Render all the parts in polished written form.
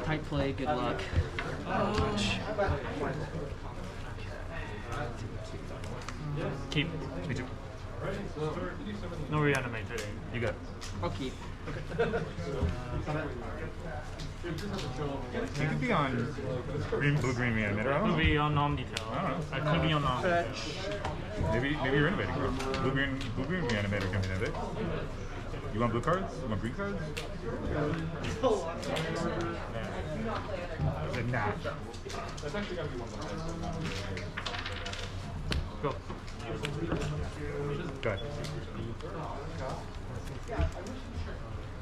Tight play, good luck. Keep. Me too. No reanimate. You got it. I'll keep. He could be on green, blue, green reanimator. I don't Could know. be on non-detail. I could be on non-detail. Maybe you're innovating, bro. Blue, green reanimator can be innovative. You want blue cards? You want green cards? I said, nah. Go. Go ahead.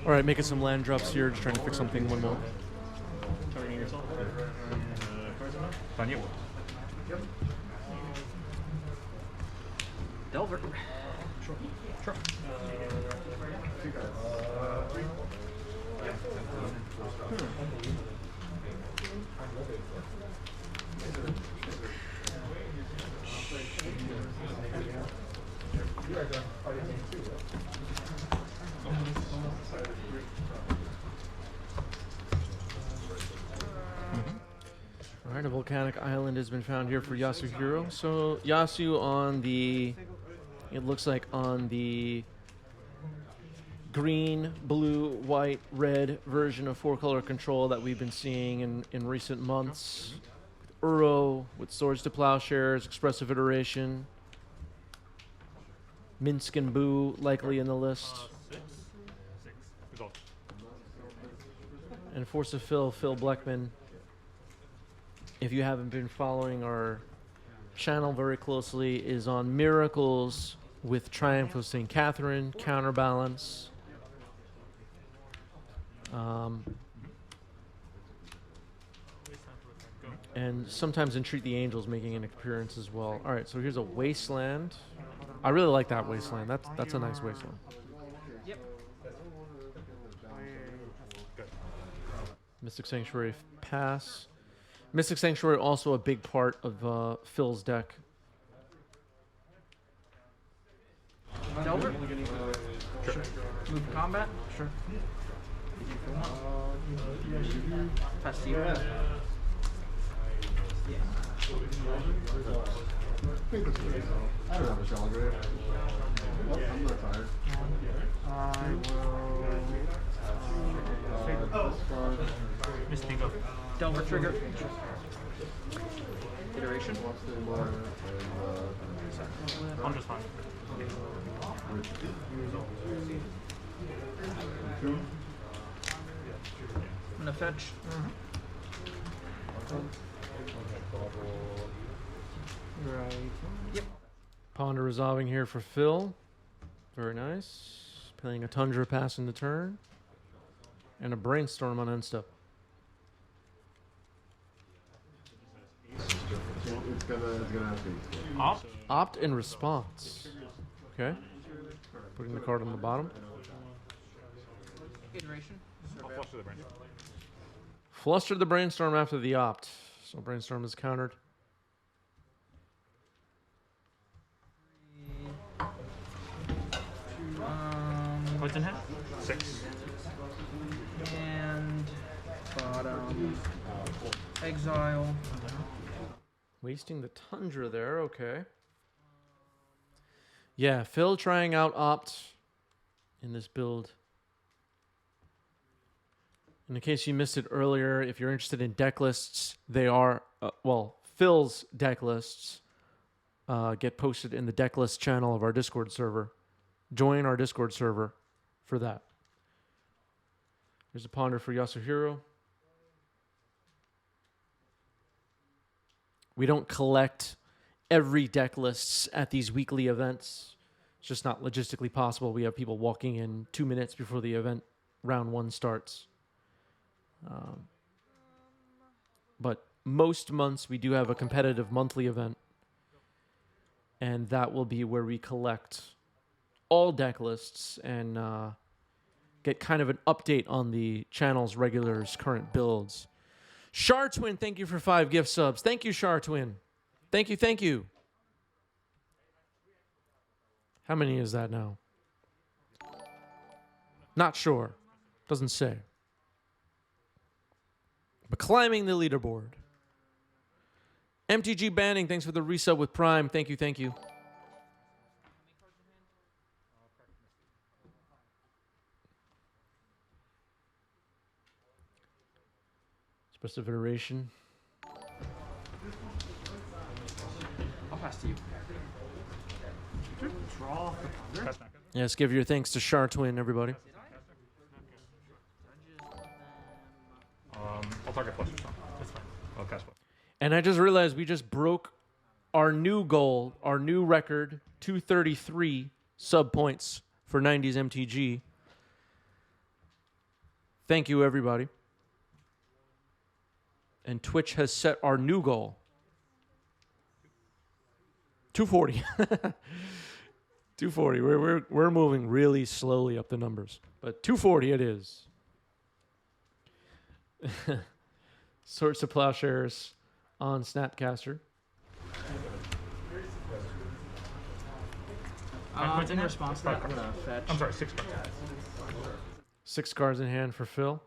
All right, making some land drops here, just trying to fix something. One more. Targeting yourself. It's on you. Delver. Sure. Sure. All right, a volcanic island has been found here for Yasuhiro. So Yasu on the, it looks like on the green, blue, white, red version of four-color control that we've been seeing in recent months. Uro with Swords to Plowshares, Expressive Iteration. Minsc and Boo likely in the list. Six. Result. And Force of Phil Blackman. If you haven't been following our channel very closely, is on Miracles with Triumph of St. Catherine, Counterbalance. And sometimes Entreat the Angels making an appearance as well. All right, so here's a Wasteland. I really like that Wasteland. That's a nice Wasteland. Yep. Mystic Sanctuary pass. Mystic Sanctuary also a big part of Phil's deck. Delver. Sure. Move combat. Sure. Pass to you. I don't have a shell grave. I'm not tired. I will. Misty, go. Delver trigger. Iteration. I'm just fine. I'm gonna fetch. Right. Yep. Ponder resolving here for Phil. Very nice. Playing a Tundra pass in the turn. And a Brainstorm on end step. It's gonna have to be. Opt. Opt in response. Okay. Putting the card on the bottom. Iteration. I'll flush to the brain. Flustered the Brainstorm after the opt. So Brainstorm is countered. What's in hand? 6. And bottom. Exile. Wasting the Tundra there, okay. Yeah, Phil trying out Opt in this build. In case you missed it earlier, if you're interested in deck lists, they are, Phil's deck lists get posted in the deck list channel of our Discord server. Join our Discord server for that. There's a Ponder for Yasuhiro. We don't collect every deck lists at these weekly events. It's just not logistically possible. We have people walking in 2 minutes before the event round 1 starts. But most months we do have a competitive monthly event, and that will be where we collect all deck lists and get kind of an update on the channel's regulars' current builds. Shar Twin, thank you for 5 gift subs. Thank you, Shar Twin. Thank you, thank you. How many is that now? Not sure. Doesn't say. but climbing the leaderboard. MTG Banning, thanks for the resub with Prime. Thank you, thank you. Expressive iteration. I'll pass to you. Draw off the thunder. Yes, give your thanks to Chartwin, everybody. I'll target flush or something. That's fine. I'll cast flush. And I just realized we just broke our new goal, our new record, 233 sub points for 90s MTG. Thank you, everybody. And Twitch has set our new goal. 240. 240. We're moving really slowly up the numbers. But 240 it is. Swords to Plowshares on Snapcaster. In response to that, I'm gonna fetch. I'm sorry, 6 cards. 6 cards in hand for Phil.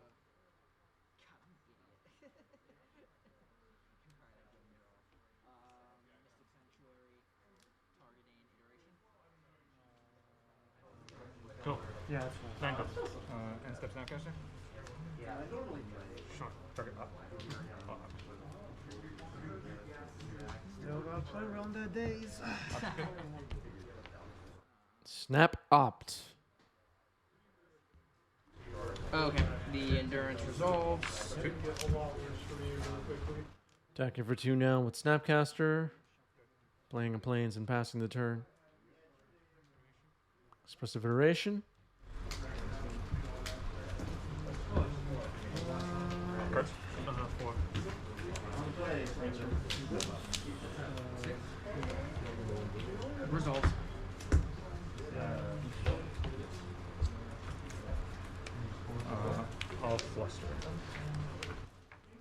Go. Yeah, that's fine. 9 cards. And steps now, caster? Sure. Target up. Still gotta play around that days. Snap Opt. Okay, the endurance resolves. Attacking for 2 now with Snapcaster. Playing a planes and passing the turn. Expressive iteration. Cards? 4. Resolves. I'll fluster.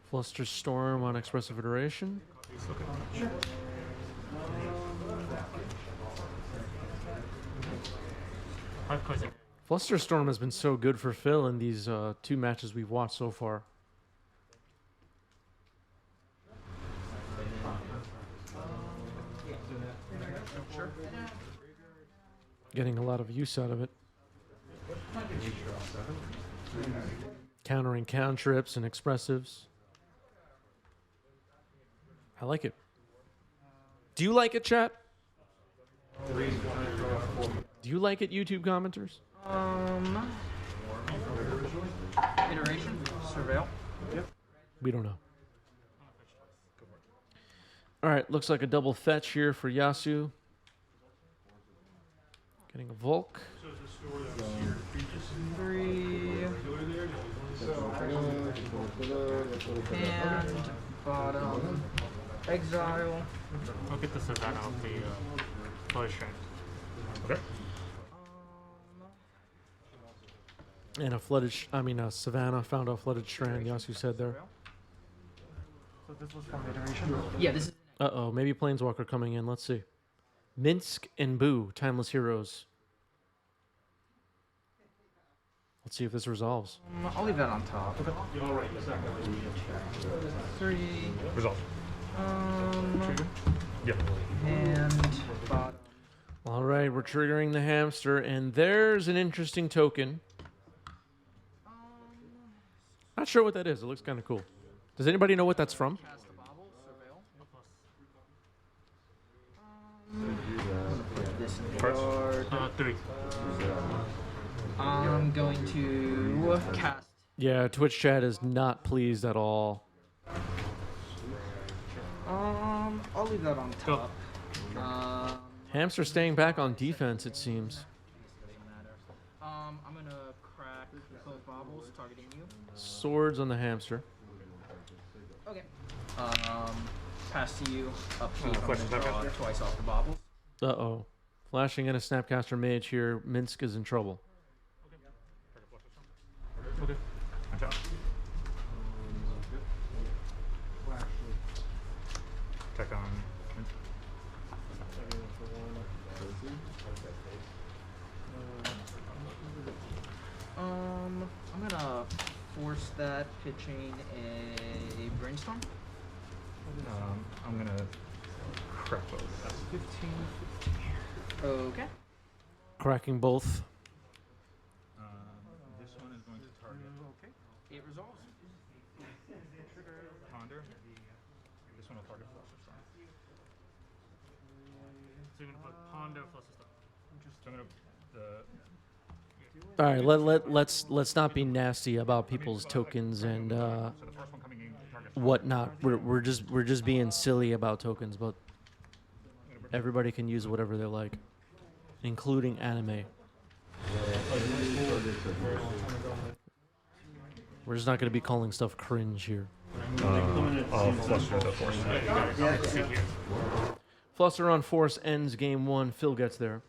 Fluster Storm on Expressive iteration. Okay. Five cards in. Fluster Storm has been so good for Phil in these 2 matches we've watched so far. Sure. Getting a lot of use out of it. Countering cantrips and expressives. I like it. Do you like it, chat? Do you like it, YouTube commenters? Iteration. Surveil. We don't know. All right, looks like a double fetch here for Yasu. Getting a Volk. 3. And bottom. Exile. I'll get the Savannah of the Toy Strand. Okay. And a flooded, Savannah found a flooded strand, Yasu said there. So this was from iteration? Yeah, this is. Uh-oh, maybe Planeswalker coming in. Let's see. Minsc and Boo, Timeless Heroes. Let's see if this resolves. I'll leave that on top. 3. Resolve. Yep. And bottom. All right, we're triggering the hamster, and there's an interesting token. Not sure what that is. It looks kind of cool. Does anybody know what that's from? Cast the bobble. Surveil. Put this in the Cards? yard. 3. I'm going to cast. Yeah, Twitch chat is not pleased at all. I'll leave that on top. Hamster staying back on defense, it seems. Doesn't matter. I'm gonna crack both bobbles, targeting you. Swords on the hamster. Okay. Pass to you. Up to you. I'm question, gonna draw Snapcaster? twice off the bobbles. Uh-oh. Flashing in a Snapcaster Mage here. Minsc is in trouble. Okay. Watch out. Check on. I'm gonna force that, pitching a brainstorm. I'm gonna crack both. That's 15. Okay. Cracking both. This one is going to target. Okay. It resolves. Ponder. This one will target Fluster Storm. So you're gonna put Ponder plus a star. So I'm gonna All right, let's not be nasty about people's tokens and so the first one coming in targets whatnot. We're just being silly about tokens, but everybody can use whatever they like, including anime. We're just not going to be calling stuff cringe here. I'll fluster the force. Fluster on force ends game 1. Phil gets there.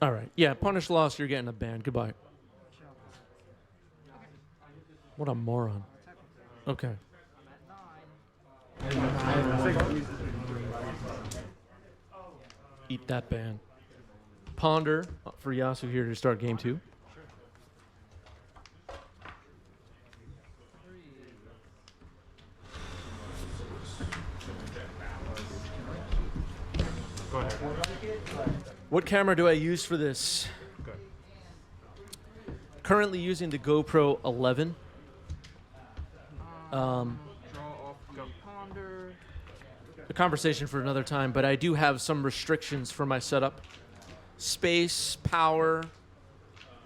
All right. Yeah, punish loss. You're getting a ban. Goodbye. What a moron. Okay. Eat that ban. Ponder for Yasu here to start game 2. Go ahead. What camera do I use for this? Good. Currently using the GoPro 11. Draw off the ponder. A conversation for another time, but I do have some restrictions for my setup. Space, power,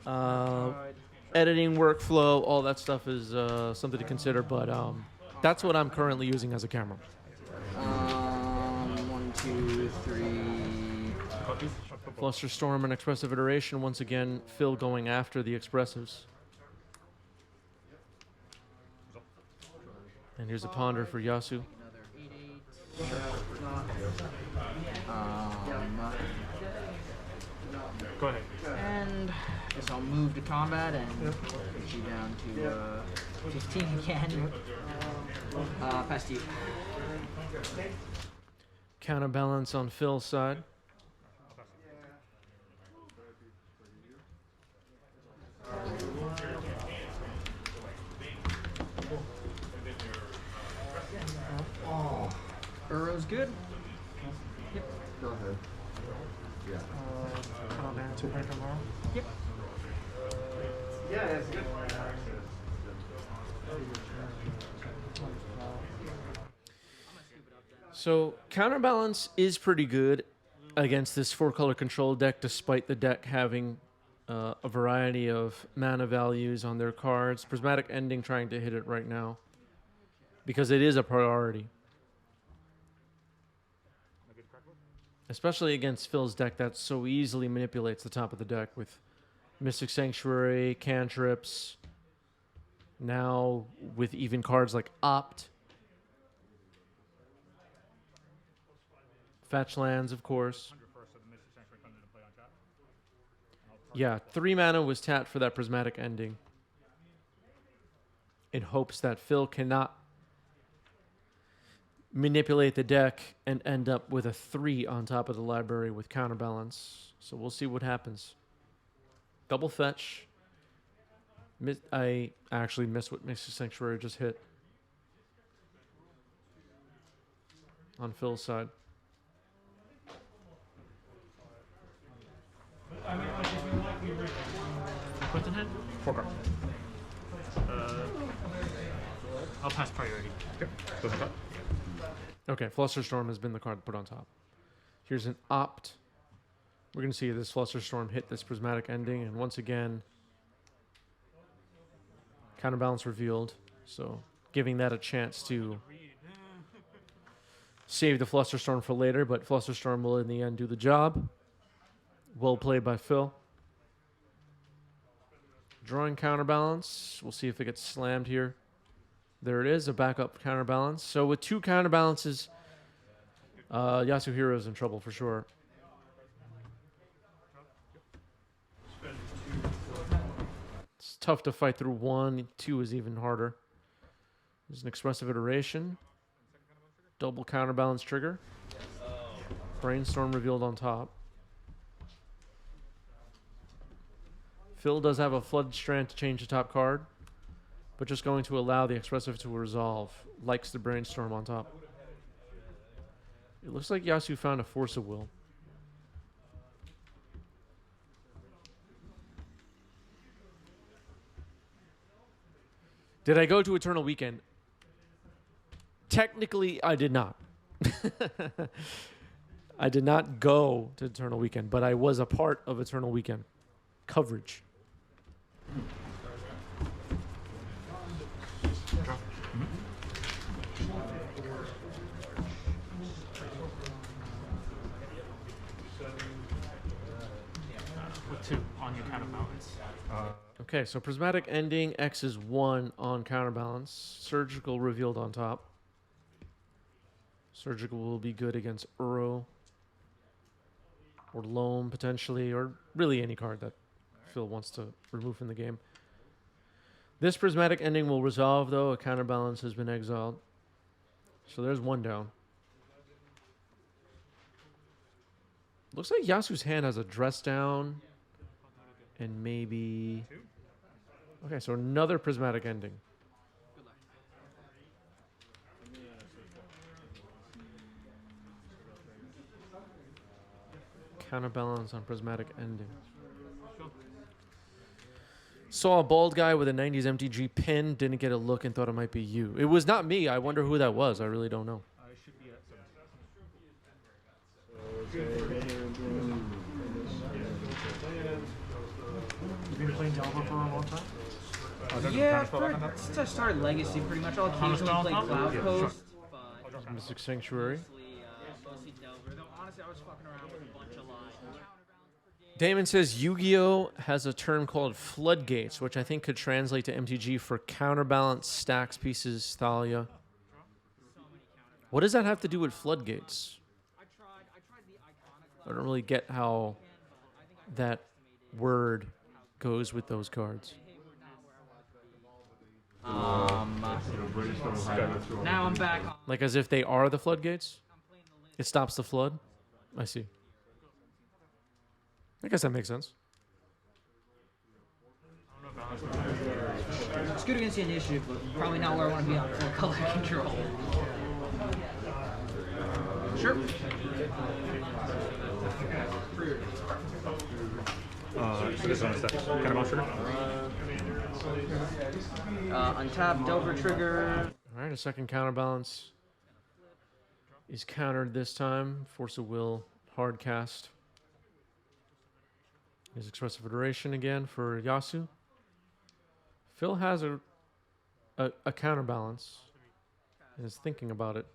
editing workflow, all that stuff is something to consider, but that's what I'm currently using as a camera. 1, 2, 3. Fluster Storm and Expressive Iteration. Once again, Phil going after the Expressives. And here's a Ponder for Yasu. Another 8/8. Go ahead. And I guess I'll move to combat and get you down to 15 again. Pass to you. Counterbalance on Phil's side. Burrow's good. Yep. Go ahead. Yeah. Yep. Yeah, it's good. So Counterbalance is pretty good against this 4-color control deck, despite the deck having a variety of mana values on their cards. Prismatic Ending trying to hit it right now because it is a priority. Especially against Phil's deck that so easily manipulates the top of the deck with Mystic Sanctuary, cantrips, now with even cards like Opt. Fetch lands, of course. Yeah, 3 mana was tapped for that Prismatic Ending in hopes that Phil cannot manipulate the deck and end up with a 3 on top of the library with Counterbalance. So we'll see what happens. Double fetch. I actually missed what Mystic Sanctuary just hit on Phil's side. What's in hand? 4 cards. I'll pass priority. Okay. Doesn't cut. Okay, Flusterstorm has been the card put on top. Here's an Opt. We're going to see this Flusterstorm hit this Prismatic Ending, and once again, Counterbalance revealed, so giving that a chance to save the Flusterstorm for later, but Flusterstorm will in the end do the job. Well played by Phil. Drawing Counterbalance. We'll see if it gets slammed here. There it is, a backup Counterbalance. So with 2 Counterbalances, Yasuhiro's in trouble for sure. It's tough to fight through 1. 2 is even harder. There's an Expressive Iteration. Double Counterbalance trigger. Brainstorm revealed on top. Phil does have a Flood Strand to change the top card, but just going to allow the Expressive to resolve. Likes the Brainstorm on top. It looks like Yasu found a Force of Will. Did I go to Eternal Weekend? Technically, I did not. I did not go to Eternal Weekend, but I was a part of Eternal Weekend coverage. With 2 on your counterbalance. Okay, so Prismatic Ending, X is 1 on Counterbalance. Surgical revealed on top. Surgical will be good against Uro. Or Loam, potentially, or really any card that Phil wants to remove from the game. This Prismatic Ending will resolve, though. A Counterbalance has been exiled. So there's 1 down. Looks like Yasu's hand has a Dress Down. And maybe... Okay, so another Prismatic Ending. Counterbalance on Prismatic Ending. Saw a bald guy with a 90s MTG pin, didn't get a look and thought it might be you. It was not me. I wonder who that was. I really don't know. You've been playing Delver for a long time? Yeah, since I started Legacy, pretty much I'll occasionally play Cloud Coast. But Mystic Sanctuary. mostly Delver. Though honestly, I was fucking around with a bunch of lines. Damon says Yu-Gi-Oh! Has a term called floodgates, which I think could translate to MTG for counterbalance, stacks, pieces, Thalia. What does that have to do with floodgates? I don't really get how that word goes with those cards. Now I'm back on. Like as if they are the floodgates? It stops the flood? I see. I guess that makes sense. It's good against the initiative, but probably not where I want to be on full color control. Sure. This one is that kind of trigger. Untap, Delver trigger. All right, a second counterbalance is countered this time. Force of Will, hard cast. Is Expressive Iteration again for Yasu. Phil has a counterbalance and is thinking about it.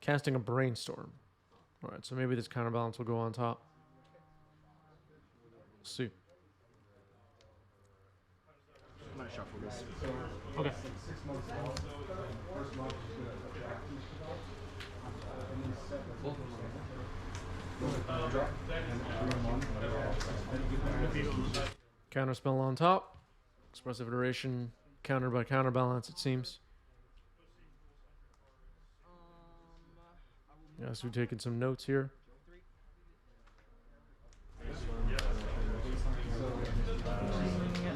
Casting a Brainstorm. All right, so maybe this counterbalance will go on top. Let's see. I'm gonna shuffle this. Okay. Counterspell on top. Expressive Iteration countered by counterbalance, it seems. Yes, we're taking some notes here.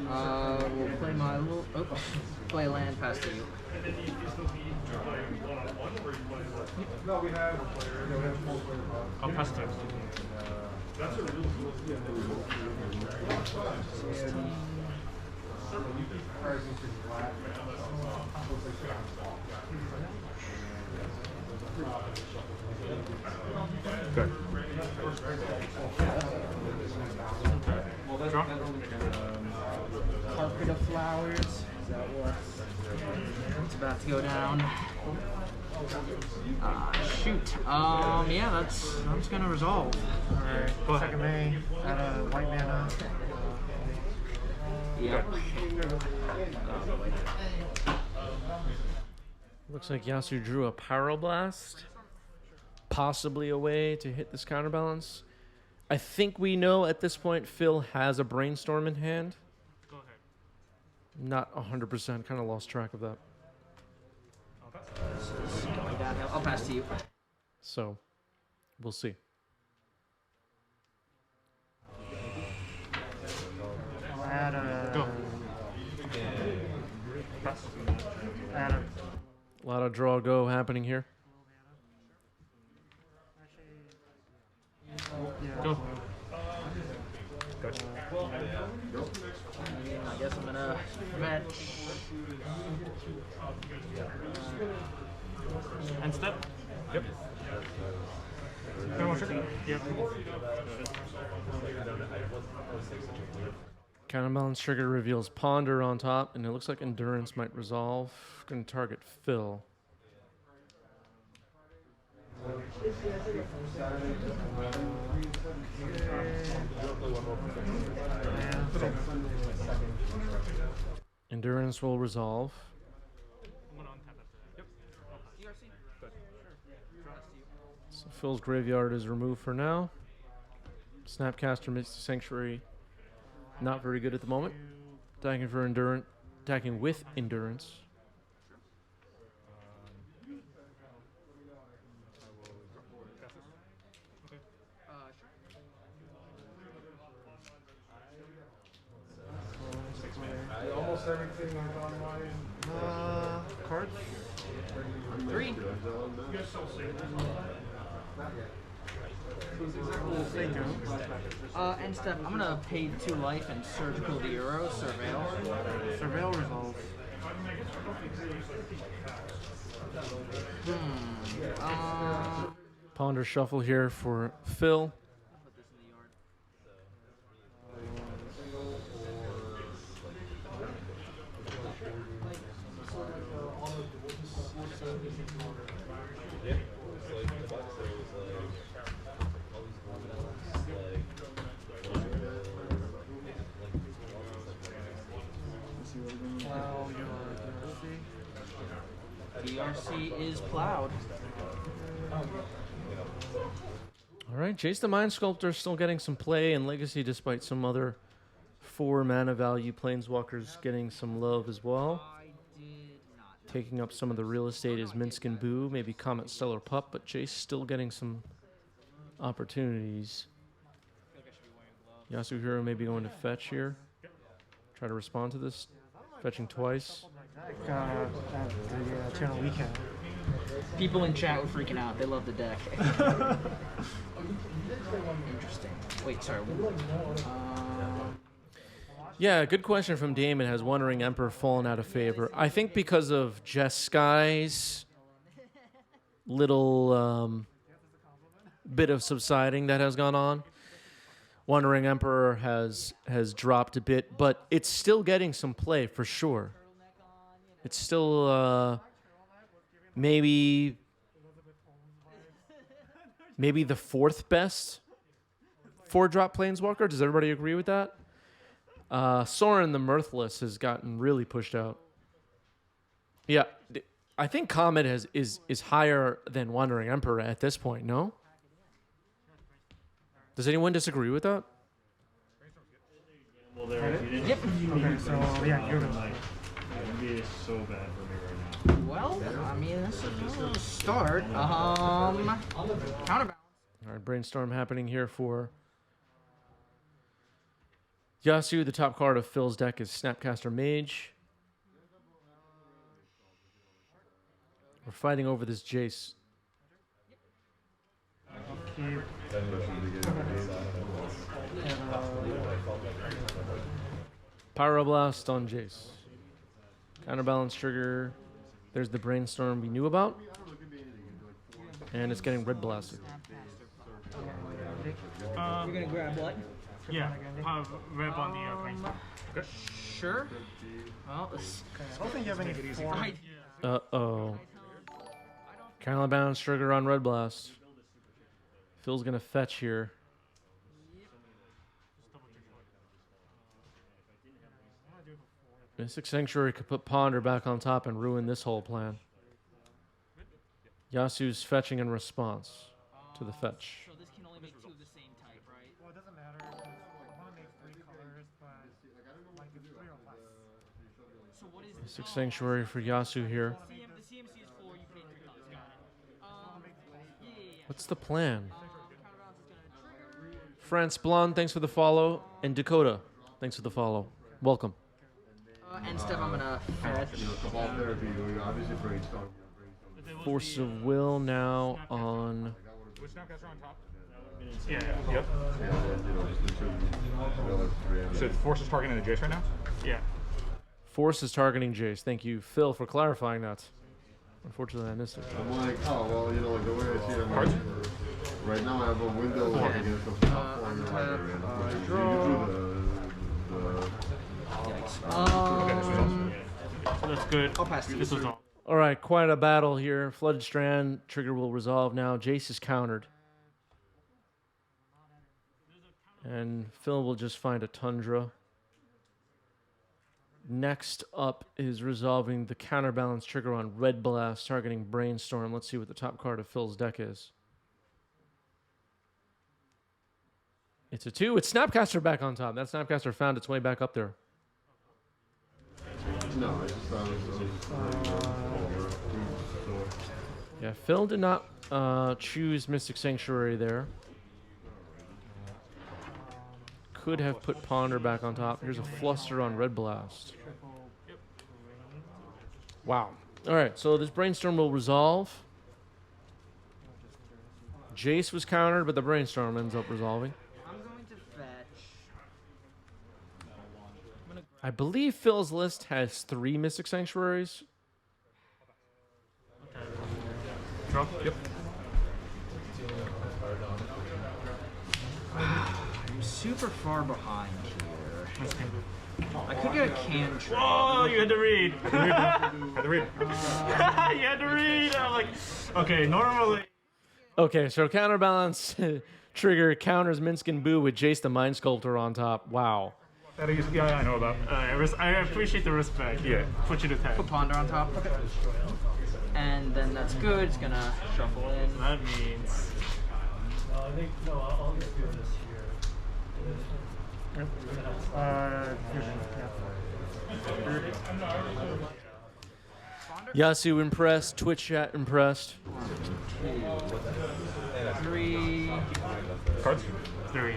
We'll play my little. Oh, play land pass to you. No, we have full player I'll pass it. Good. Draw. Carpet of Flowers. Is that what? It's about to go down. Shoot. Yeah, that's gonna resolve. Alright. Second May. Add a white mana. Yeah. Looks like Yasu drew a Pyroblast. Possibly a way to hit this counterbalance. I think we know at this point Phil has a Brainstorm in hand. Go ahead. Not 100%. Kind of lost track of that. Going downhill. I'll pass to you. So, we'll see. A lot of draw go happening here. Go. Gotcha. I guess I'm gonna fetch. End step. Yep. Yep. Counterbalance trigger reveals Ponder on top, and it looks like Endurance might resolve. Going to target Phil. Endurance will resolve. So Phil's graveyard is removed for now. Snapcaster Mystic Sanctuary, not very good at the moment. Attacking for endurance, attacking with endurance. Almost everything on my Cards. 3. End step. I'm gonna pay 2 life and surgical the Euro. Surveil. Surveil resolve. Ponder shuffle here for Phil. Put this in the yard. DRC is plowed. All right, Jace the Mind Sculptor still getting some play in Legacy despite some other 4 mana value Planeswalkers getting some love as well. Taking up some of the real estate is Minsc and Boo, maybe Comet Stellar Pup, but Jace still getting some opportunities. Yasuhiro maybe going to fetch here. Try to respond to this. Fetching twice. Channel weekend. People in chat were freaking out. They love the deck. Interesting. Wait, sorry. Yeah, good question from Damon. Has Wandering Emperor fallen out of favor? I think because of Jeskai's little bit of subsiding that has gone on. Wandering Emperor has dropped a bit, but it's still getting some play for sure. It's still maybe the 4th best 4-drop Planeswalker. Does everybody agree with that? Sorin the Mirthless has gotten really pushed out. Yeah, I think Comet is higher than Wandering Emperor at this point, no? Does anyone disagree with that? Well, there, if you didn't, Yep. Okay, so yeah, you're like, NBA is so bad for me right now. Well, I mean, this is a start. Counterbalance. All right, brainstorm happening here for Yasu. The top card of Phil's deck is Snapcaster Mage. We're fighting over this Jace. Pyroblast on Jace. Counterbalance trigger. There's the brainstorm we knew about. And it's getting red blasted. You're gonna grab what? Yeah, red on the brainstorm. Sure. Well, this. I don't think you have any form. Uh-oh. Counterbalance trigger on red blast. Phil's gonna fetch here. Mystic Sanctuary could put Ponder back on top and ruin this whole plan. Yasu's fetching in response to the fetch. So this can only make 2 of the same type, right? Well, it doesn't matter. I want to make 3 colors, but like it's 3 or less. So what is Mystic Sanctuary for Yasu here. the CMC is 4, you pay 3 colors. Got it. Yeah. What's the plan? Counterbalance is gonna trigger. France Blonde, thanks for the follow. And Dakota, thanks for the follow. Welcome. End step, I'm gonna fetch. Cabal therapy, we obviously brainstorm. Force of Will now on. Which Snapcaster on top? Yeah. Yep. So Force is targeting the Jace right now? Yeah. Force is targeting Jace. Thank you, Phil, for clarifying that. Unfortunately, I missed it. I'm like, oh, well, you know, like the way I see it, I'm Cards? like, right now I have a window against the top four in the library, and I'm like, you Okay, this is awesome. So that's good. I'll pass to you. This was all. All right, quite a battle here. Flooded Strand trigger will resolve now. Jace is countered. And Phil will just find a Tundra. Next up is resolving the counterbalance trigger on Red Blast, targeting Brainstorm. Let's see what the top card of Phil's deck is. It's a 2. It's Snapcaster back on top. That Snapcaster found its way back up there. No, I just thought it was Yeah, Phil did not choose Mystic Sanctuary there. Could have put Ponder back on top. Here's a Fluster on Red Blast. Wow. All right, so this Brainstorm will resolve. Jace was countered, but the Brainstorm ends up resolving. I'm going to fetch. I believe Phil's list has 3 Mystic Sanctuaries. Draw? Yep. I'm super far behind here. I could get a can trade. Oh, you had to read. Had to read. You had to read. I'm like, okay, normally. Okay, so counterbalance trigger counters Minsc and Boo with Jace the Mind Sculptor on top. Wow. That is, yeah, I know about. I appreciate the respect. Yeah. Put you to 10. Put Ponder on top. Okay. And then that's good. It's gonna shuffle in. That means. Yasu impressed. Twitch chat impressed. 3. Cards? 3.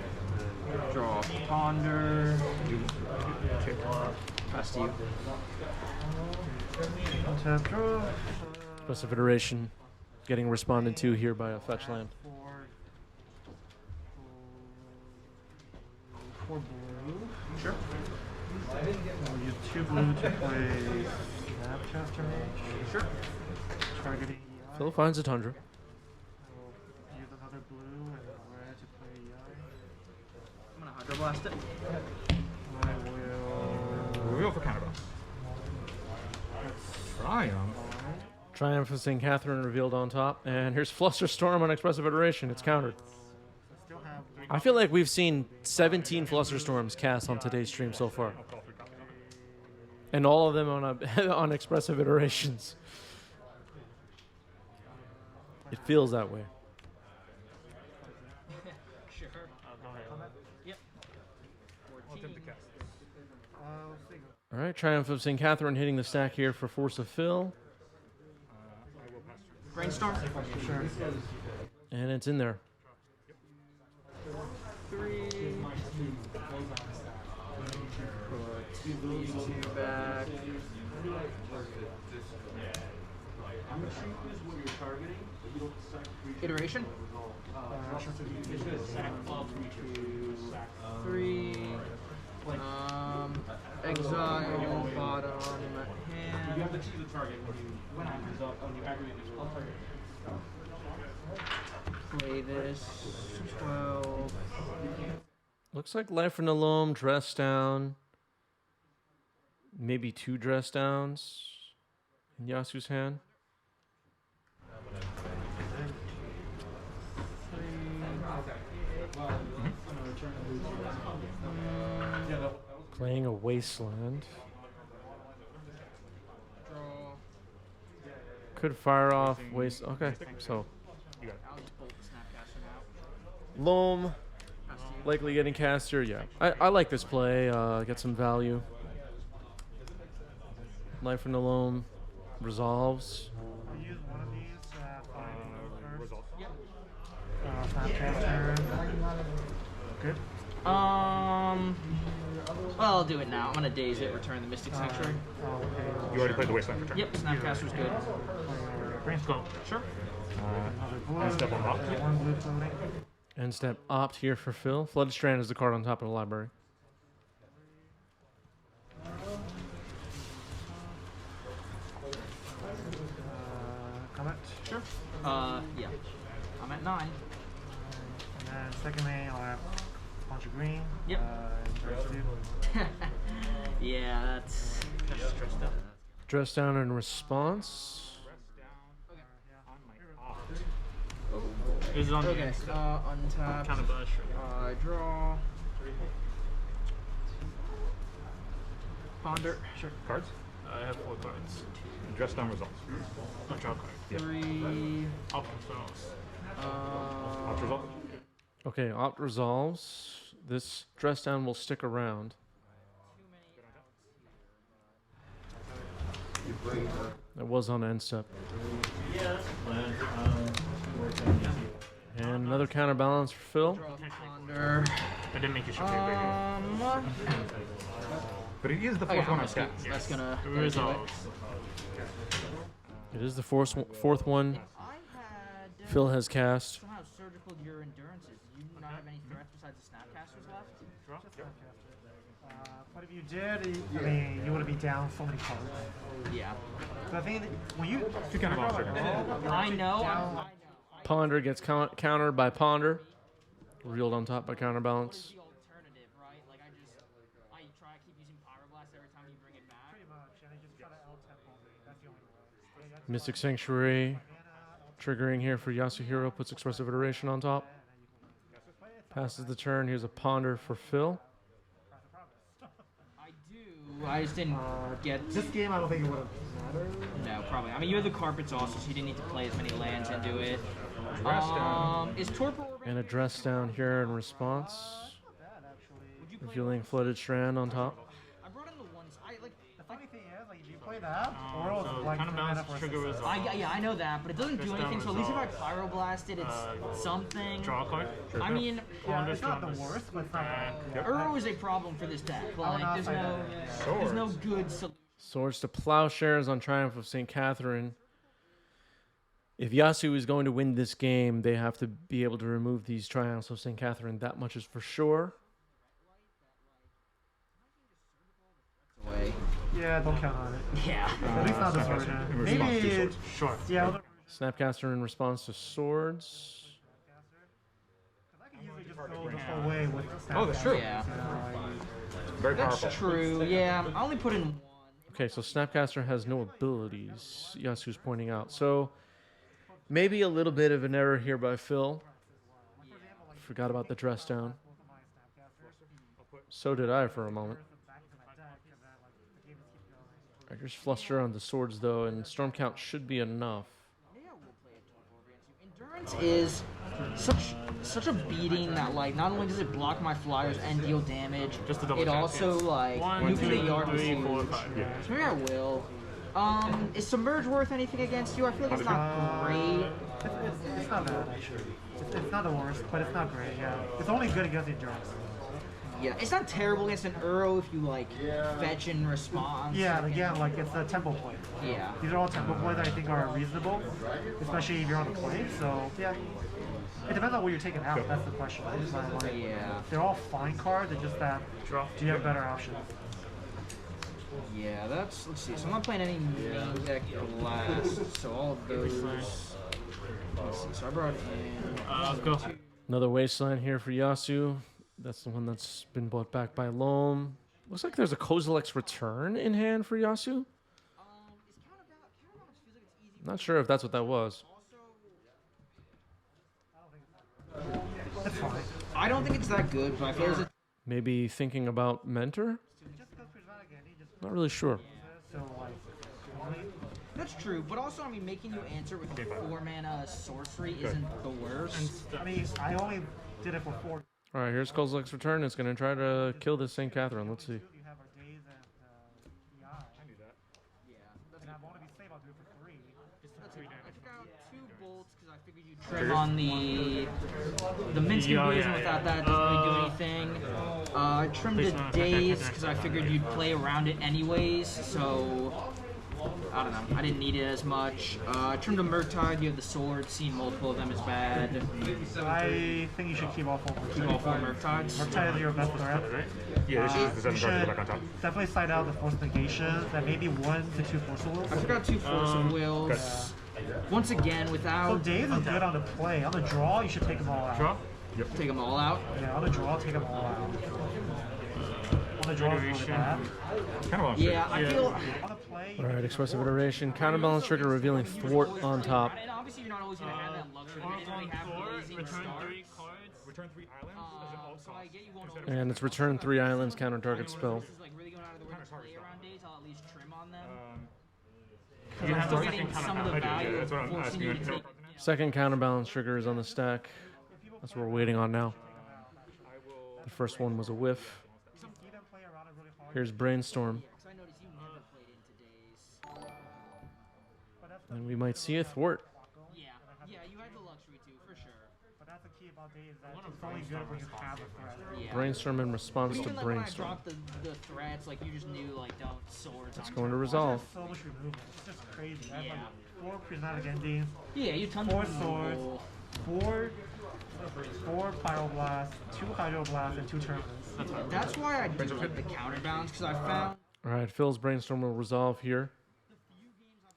Draw Ponder. Pass to you. Tap draw. Expressive Iteration getting responded to here by a fetch land. For blue. Sure. We'll use 2 blue to play Snapcaster Mage. Sure. Targeting EI. Phil finds a Tundra. We'll use another blue and red to play EI. I'm gonna Hydro Blast it. I will. We'll go for counterbalance. Triumph. Triumph of St. Catherine revealed on top. And here's Flusterstorm on Expressive Iteration. It's countered. Still have 3 I feel like we've seen 17 Flusterstorms cast on today's stream so far. And all of them on on Expressive Iterations. It feels that way. Sure. Yep. I'll attempt to cast. All right, Triumph of St. Catherine hitting the stack here for Force of Phil. I will pass turn. Brainstorm. Sure. And it's in there. 3. Put 2 back. Iteration. 3. Exile bottom hand. Play this. 12. Looks like Life in the Loam, Dress Down. Maybe 2 Dress Downs in Yasu's hand. Playing a Wasteland. Draw. Could fire off Waste. Okay, so You got it. I'll just bolt the Snapcaster now. Loam Pass to you. likely getting cast here. Yeah, I like this play. Get some value. Life in the Loam resolves. We'll use one of these first. Result. Snapcaster. Good. Well, I'll do it now. I'm gonna daze it, return the Mystic Sanctuary. Oh, okay. You already played the Wasteland for turn. Yep, Snapcaster's good. Brainstorm. Sure. Another blue. And step on top. One blue floating. End step opt here for Phil. Flooded Strand is the card on top of the library. Comment. Sure. Yeah. I'm at 9. And then second main, I'll have a bunch of green. Yep. Yeah, that's stressed out. Dress down in response. This is on the Okay, end step. untap. Counterblast. I draw. Ponder. Sure. Cards? I have 4 cards. Dress down results. A draw card. 3. Up themselves. Opt result? Okay, opt resolves. This dress down will stick around. It was on end step. Yeah, that's fine. And another counterbalance for Phil. Draw Ponder. I didn't make it show bigger. But it is the Okay, fourth I'm one gonna on skip. stats. That's gonna The do it. resolves. It is the fourth one I had Phil has cast. somehow surgical your endurances. Do you not have any threats besides the snapcasters left? But if you did, I mean, you would be down so many cards. Yeah. But I think that when you Two kind of options. I know. down- I know. Ponder gets countered by Ponder. Reeled on top by What is counterbalance. the alternative, right? Like I try to keep using Pyroblast every time you bring it back. pretty much, and they just try to out-tempo me. That's the only way. That's Mystic Sanctuary. Triggering here for Yasuhiro. Puts Expressive Iteration on top. Passes the turn. Here's a Ponder for Phil. I do. I just didn't get. This game, I don't think it would have mattered. No, probably. I mean, you have the carpets also, so you didn't need to play as many lands into it. Dress down. Is Torpor Orb And a dress down here in response. Would you play Revealing Flooded Strand on top. I brought in the ones. The funny thing is, like, if you play that, So Oral's like counterbalance for trigger success. resolve. yeah, I know that, but it doesn't do Dress down anything. So at least if I resolve. Pyroblasted, it's something. Draw a card. I mean, Yeah, Ponder it's not the Columbus. worst, but it's not bad. Uro is a problem for this deck. But I would like, not there's say no, that. there's no good solution. Swords to Plowshares on Triumph of St. Catherine. If Yasu is going to win this game, they have to be able to remove these Triumphs of St. Catherine. That much is for sure. Way. Yeah, don't count on it. Yeah. At least not this Snapcaster. version. In response to Maybe, swords. Sure. yeah, other- Snapcaster in response to Swords. I can usually just go the full way with Oh, that's true. Yeah. Very That's powerful. true. Yeah. I only put in one. Okay, so Snapcaster has no abilities, Yasu's pointing out. So maybe a little bit of an error here by Phil. Forgot about the dress down. So did I for a moment. I just fluster on the swords though, and storm count should be enough. Yeah, we'll play a Torpor against you. Endurance is such a beating that like not only does it block my flyers and deal damage, Just a double it check, also yes. like 1, nuking 2, the yard 3, was 4, huge. 5. So maybe I will. Is Submerge worth anything against you? I feel like it's not great. It's not bad, actually. It's not the worst, but it's not great, yeah. It's only good against the endurance. Yeah, it's not terrible against an Uro if you like fetch and response. Yeah, and again, like, it's a tempo play. Yeah. These are all tempo plays that I think are reasonable, especially if you're on the play, so, yeah. It depends on what you're taking out, that's the question. It's not like, Yeah. they're all fine cards, it's just that, Draw. do you have better options? Yeah, let's see. So I'm not playing any main deck blast, so all of those. Let's see. So I brought in. Go. Another Wasteland here for Yasu. That's the one that's been bought back by Loam. Looks like there's a Kozilek's Return in hand for Yasu. Is counterbalance feels like it's easy. Not sure if that's what that was. It's fine. I don't think it's that good, but I feel there's a Maybe thinking about Mentor? Just goes for that again, he just, Not really sure. so, like, That's true, but also, I mean, making you answer with a 4-mana sorcery isn't the worst. I mean, I only did it for 4. All right, here's Kozilek's Return. It's going to try to kill this St. Catherine. Let's see. You have our days and EI. And I want to be safe, I'll do it for 3. I took out 2 bolts because I figured you'd trim on the Minsc Yeah, Invasion yeah, without yeah. that doesn't really do anything. I trimmed the Please, days because I figured you'd play around it anyways, so I don't know. I didn't need it as much. In terms of Murktide, you have the sword. Seeing multiple of them is bad. I think you should keep all 4 Murktides. Keep all 4 Murktides. Murktide is your best threat. Yeah, this is the You 7 cards that should go back on top. definitely side out the Force Negations and maybe 1 to 2 Force of Wills. I forgot 2 Force of Wills. Once again, So without... Daze is good on the play. On the draw, you should take them all out. Draw? Yep. Take them all out. Yeah, on the draw, take them all out. On the draw, is really bad. Kind of Yeah, I feel... On the play, All right, expressive iteration. Counterbalance trigger revealing thwart on top. And obviously, you're not always going to have that luxury. You're going to have blazing starts. Return 3 islands as an alt So I get you won't always... And it's return 3 islands, counter target spell. This is like really going out of the way to play around days. I'll at least trim on them. You I'm have still the getting second some of the counterbalance. value That's of what I'm forcing asking you you. to take... Second counterbalance trigger is on the stack. That's what we're waiting on now. The first one was a whiff. Here's Brainstorm. I noticed you never played into days. And we might see a thwart. Yeah, you had the luxury to, for sure. But that's the key about Daze, that it's only good when you have a threat. Yeah. Brainstorm in response to Even like when I Brainstorm. dropped the threats, like you just knew like don't swords. It's on going to turn. resolve. So much removal. It's just crazy. I have Yeah. like 4 prismatic endings, Yeah, you tons 4 of swords, removal. 4 Pyroblasts, 2 Hydroblasts, and 2 Turbines. That's why I do like the counterbalance because I found All right, Phil's Brainstorm will resolve here.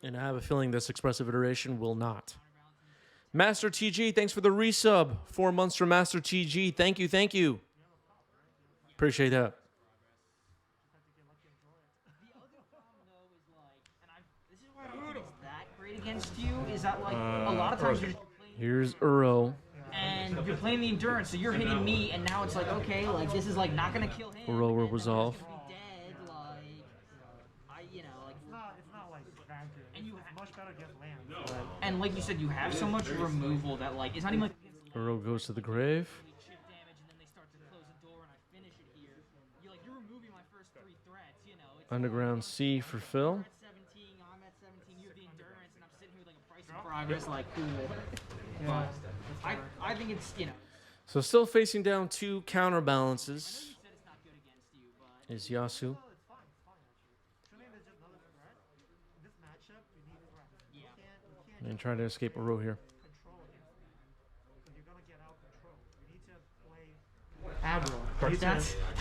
And I have a feeling this expressive iteration will not. Master TG, thanks for the resub. 4 months from Master TG. Thank you, thank you. Appreciate that. this is why I don't think it's that great against you. Is that like a lot of times you're just playing Here's Uro. and you're playing the endurance, so you're hitting me, and now it's like okay, like this is like not gonna kill him. Uro will and resolve. I'm just gonna be dead, like It's not like that good. And you It's much better against land. and like you said, you have so much removal that like it's not even like Uro goes to the grave. chip damage, and then they start to close the door, and I finish it here. You're removing my first 3 threats, you know. It's Underground C for Phil. at 17, I'm at 17, you have the endurance, and I'm sitting here with like a price of progress, like cool. But I think it's So still facing down 2 counterbalances you said it's not good against you, but is Yasu. This matchup, you need threats. You can't And trying to escape Uro here. control him. Because you're gonna get out control. You need to play aggro.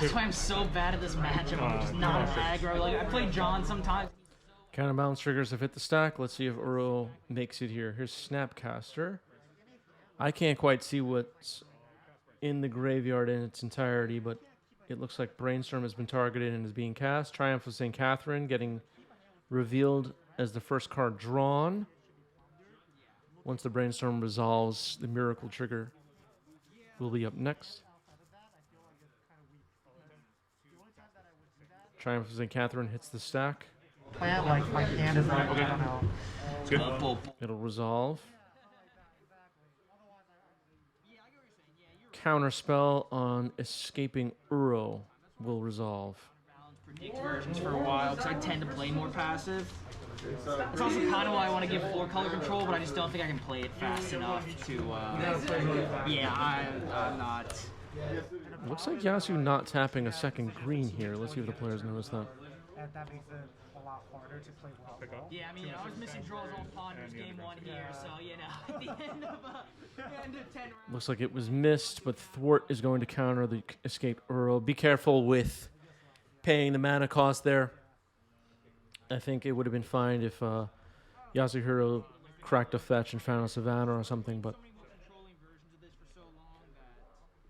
that's why I'm so bad at this matchup. I'm just not aggro. Like I play John sometimes. Counterbalance triggers have hit the stack. Let's see if Uro makes it here. Here's Snapcaster. I can't quite see what's in the graveyard in its entirety, but it looks like Brainstorm has been targeted and is being cast. Triumph of St. Catherine getting revealed as the first card drawn. Once the Brainstorm resolves, the Miracle trigger will be up next. Triumph of St. Catherine hits the stack. Plant like my hand is like, I don't know. It's good. It'll resolve. Counterspell on escaping Uro will resolve. Predict versions for a while because I tend to play more passive. That's also kind of why I want to give 4 color control, but I just don't think I can play it fast enough to. Yeah, I'm not. Looks like Yasu not tapping a second green here. Let's see if the players notice that. That makes it a lot harder to play well. Yeah, I mean, I was missing draws on Ponders game 1 here, so at the end of 10 rounds. Looks like it was missed, but Thwart is going to counter the escaped Uro. Be careful with paying the mana cost there. I think it would have been fine if Yasuhiro cracked a fetch and found a Savannah or something, but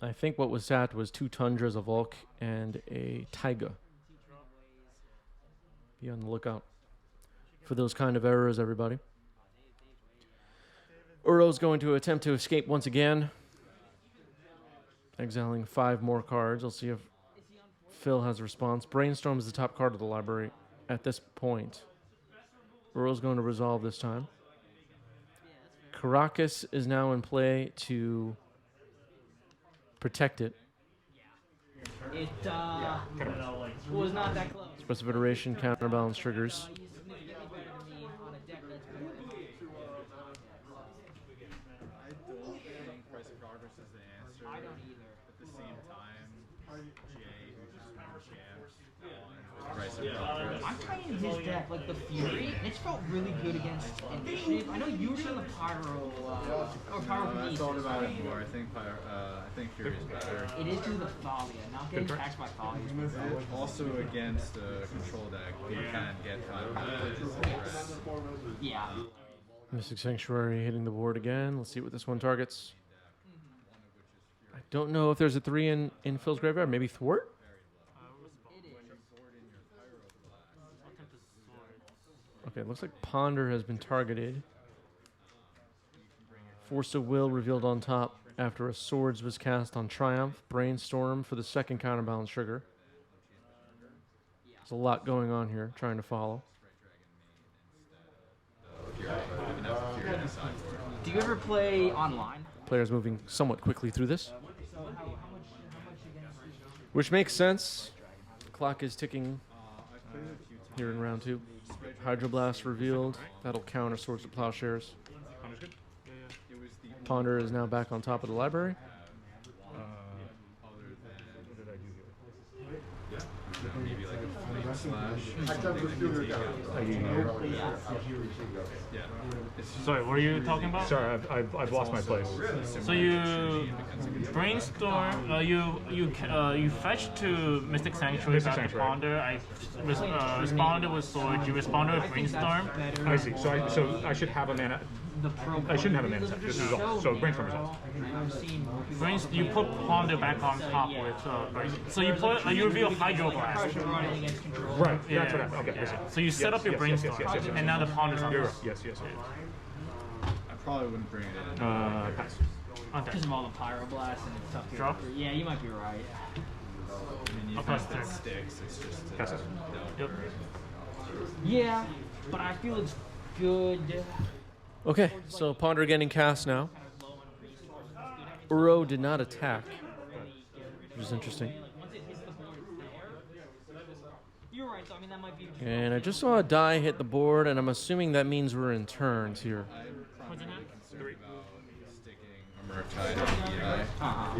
I think what was tapped was 2 Tundras, a Volk, and a Taiga. Be on the lookout for those kind of errors, everybody. Uro's going to attempt to escape once again, exiling 5 more cards. I'll see if Phil has a response. Brainstorm is the top card of the library at this point. Uro's going to resolve this time. Caracas is now in play to protect it. It was not that close. Expressive iteration, counterbalance triggers. He's significantly better than me on a deck that's good. I don't think Price of Progress is the answer. I don't either. At the same time, Jay, who's just I'm playing his deck like the Fury, and it's felt really good against Initiative. I know you were doing the Pyro, or Pyro I Kinesis. thought about it more. I think Fury's better. It is through the Thalia. Not getting taxed by Thalia is good. Also against a control deck, you can get 5 mana. Yeah. Mystic Sanctuary hitting the board again. Let's see what this one targets. I don't know if there's a 3 in Phil's graveyard. Maybe Thwart? Okay, looks like Ponder has been targeted. Force of Will revealed on top after a Swords was cast on Triumph. Brainstorm for the second counterbalance trigger. There's a lot going on here, trying to follow. Do you ever play online? Players moving somewhat quickly through this. Which makes sense. The clock is ticking here in round 2. Hydroblast revealed. That'll counter Swords of Plowshares. Ponder is now back on top of the library. Maybe like a Flame Slash. Sorry, what are you talking about? Sorry, I've lost my place. So you brainstorm, you fetch to Mystic Sanctuary Mystic back to Sanctuary. Ponder. I responded with Sword. You responded with Brainstorm. I see. So I should have a mana. I shouldn't have a mana set. This is all. So Brainstorm is all. You put Ponder back on top with so you put you reveal Hydroblast. Right. Yeah. That's what happened. Okay. I see. So you set up your Brainstorm, and now the Ponder's on You're this. right. Yes. I probably wouldn't bring it in. Pass. Because of all the Pyroblasts and it's tough to Drop? Yeah, you might be right. I mean, you I'll think pass that turn. sticks. It's just Pass it. Yep. Yeah, but I feel it's good. Okay, so Ponder getting cast now. Uro did not attack, which is interesting. You're right, so I mean that might be. And I just saw a die hit the board, and I'm assuming that means we're in turns here. What's in that? sticking a Murktide on EI.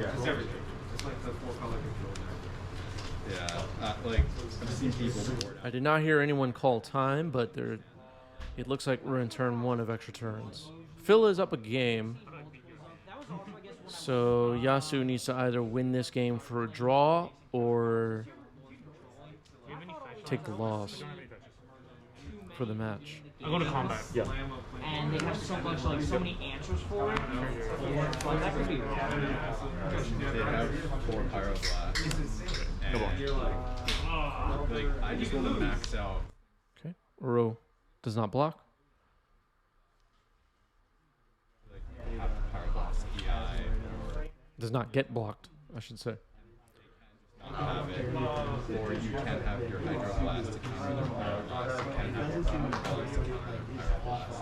Yeah, it's everything. It's like the 4-color control deck. Yeah, like I've seen people board I did not hear anyone call time, but it looks like we're in turn 1 of extra turns. Phil is up a game, so Yasu needs to either win this game for a draw or take the loss for the match. I'm going to combat. Yeah. And they have so much, like, so many answers for it. Like, that could be wrong. They have 4 Pyroblasts. And like I just want to max out. Okay, Uro does not block. Like have Pyroblast EI or Does not get blocked, I should say. not have it, or you can have your Hydroblast to counter their Pyroblast. You can have your Pyroblast to counter their Pyroblast.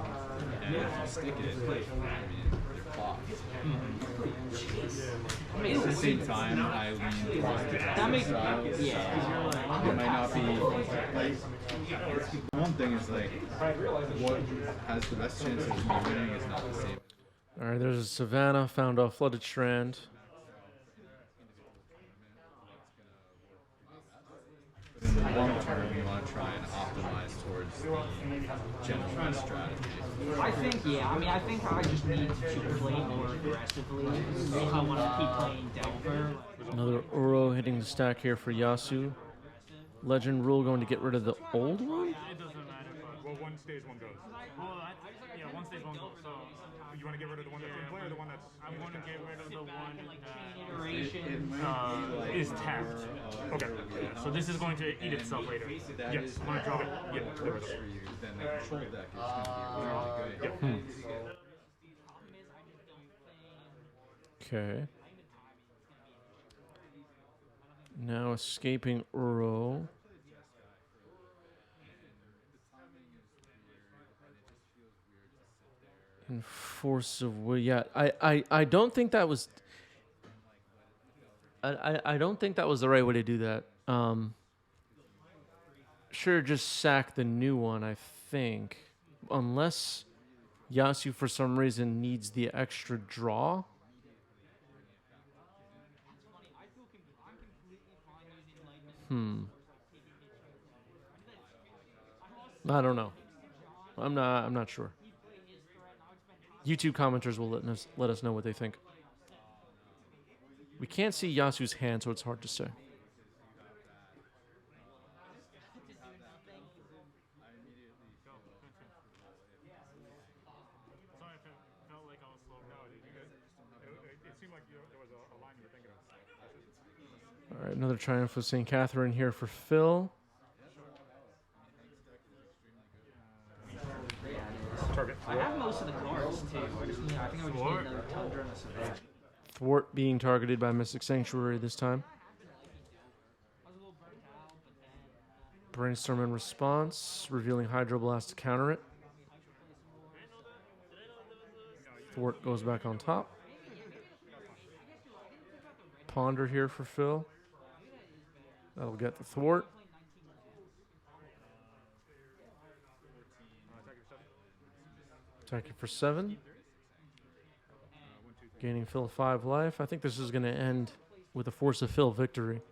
And if you stick it, I mean, they're blocked. At the same time, I lean towards the That makes style. yeah. It might not be like one thing is like what has the best chance of me winning is not the same. All right, there's a Savannah, found a Flooded Strand. In the long term, you want to try and optimize towards the general strategy. I think, yeah. I mean, I think I just need to play more aggressively if I want to keep playing Delver. Another Uro hitting the stack here for Yasu. Legend Rule going to get rid of the old one? It doesn't matter. Well, one stays, one goes. Well, yeah, one stays, one goes. So You want to get rid of the one that's in play or the one that's? I'm going to get rid of the one Iteration. that is tapped. Okay. So this is going to eat itself later. That Yes. is I'm gonna draw it. Yeah. There we works go. for you. Then the control deck is going to be really good. Okay. Now escaping Uro. And Force of Will. Yeah, I don't think that was. I don't think that was the right way to do that. Sure, just sack the new one, I think. Unless Yasu, for some reason, needs the extra draw. I don't know. I'm not sure. YouTube commenters will let us know what they think. We can't see Yasu's hand, so it's hard to say. Sorry if it felt like I was slow. No, you guys. It seemed like there was a line you were thinking of. All right, another Triumph of St. Catherine here for Phil. Target. I have most of the cards too. I think I would just need another Tundra and a Savannah. Thwart being targeted by Mystic Sanctuary this time. Brainstorm in response, revealing Hydroblast to counter it. Thwart goes back on top. Ponder here for Phil. That'll get the Thwart. Attacking for 7. Gaining Phil 5 life. I think this is going to end with a Force of Phil victory.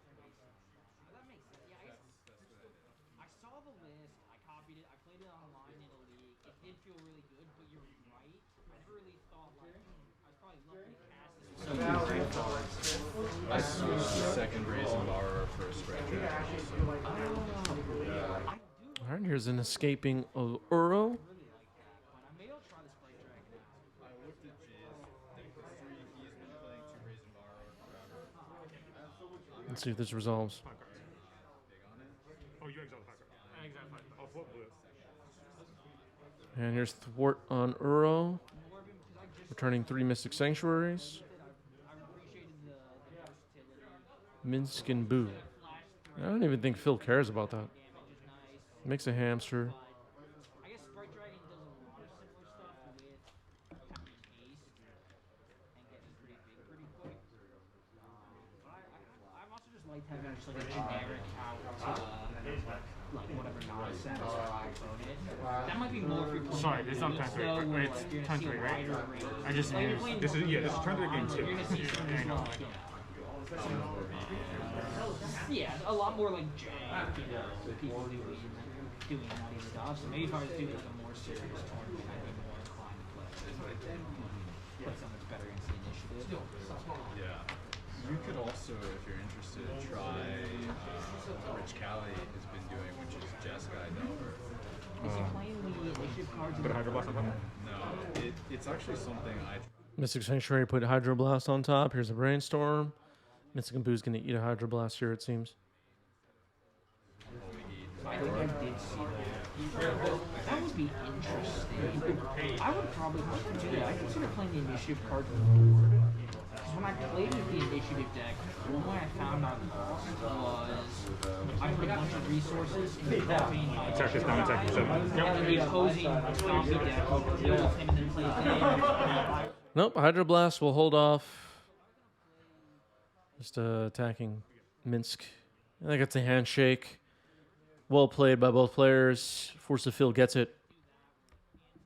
I saw the list, I copied it, I played it online in a league. It did feel really good, but you're right. I never really thought like I was probably lucky to cast this. So I switched the second Brazen Borrower for a Sprite Dragon. All right, here's an escaping of Uro. Maybe I'll try this Blade Dragon out. I looked at Jay's. He's been playing 2 Brazen Borrower forever. Let's see if this resolves. Oh, you exiled the Packer. Exactly. Oh, flip blue. And here's Thwart on Uro. Returning 3 Mystic Sanctuaries. Minsc and Boo. I don't even think Phil cares about that. Makes a hamster. I guess Sprite Dragon does a lot of similar stuff with having haste and getting pretty big pretty quick. But I've also just liked having just like a generic out like whatever nonsense opponent. That might be more if you're playing. Sorry, this is on turn 3. So, where, It's like, you're turn gonna 3, see a right? wider range. I just Like, you're used. playing This is turn 3 game 2. You're gonna see some I know. yeah, a lot more like jank, people doing naughty stuff. So maybe if I was doing like a more serious tournament, I'd be more inclined to play something that's better against the initiative. Yeah. You could also, if you're interested, try Rich Callie has been doing, which is Jeskai Delver. Is he playing the initiative cards? Put a Hydroblast on top. No, it's actually something I. Mystic Sanctuary put Hydroblast on top. Here's a Brainstorm. Mystic and Boo's going to eat a Hydroblast here, it seems. I think I did see that. That would be interesting. I would probably do that. I consider playing the initiative card on the board. Because when I played with the initiative deck, one way I found I lost was I put a bunch of resources in the main Attack is down, attack is 7. and then the opposing zombie deck would deal with him and then play him. Nope, Hydroblast will hold off. Just attacking Minsc. I think it's a handshake. Well played by both players. Force of Phil gets it.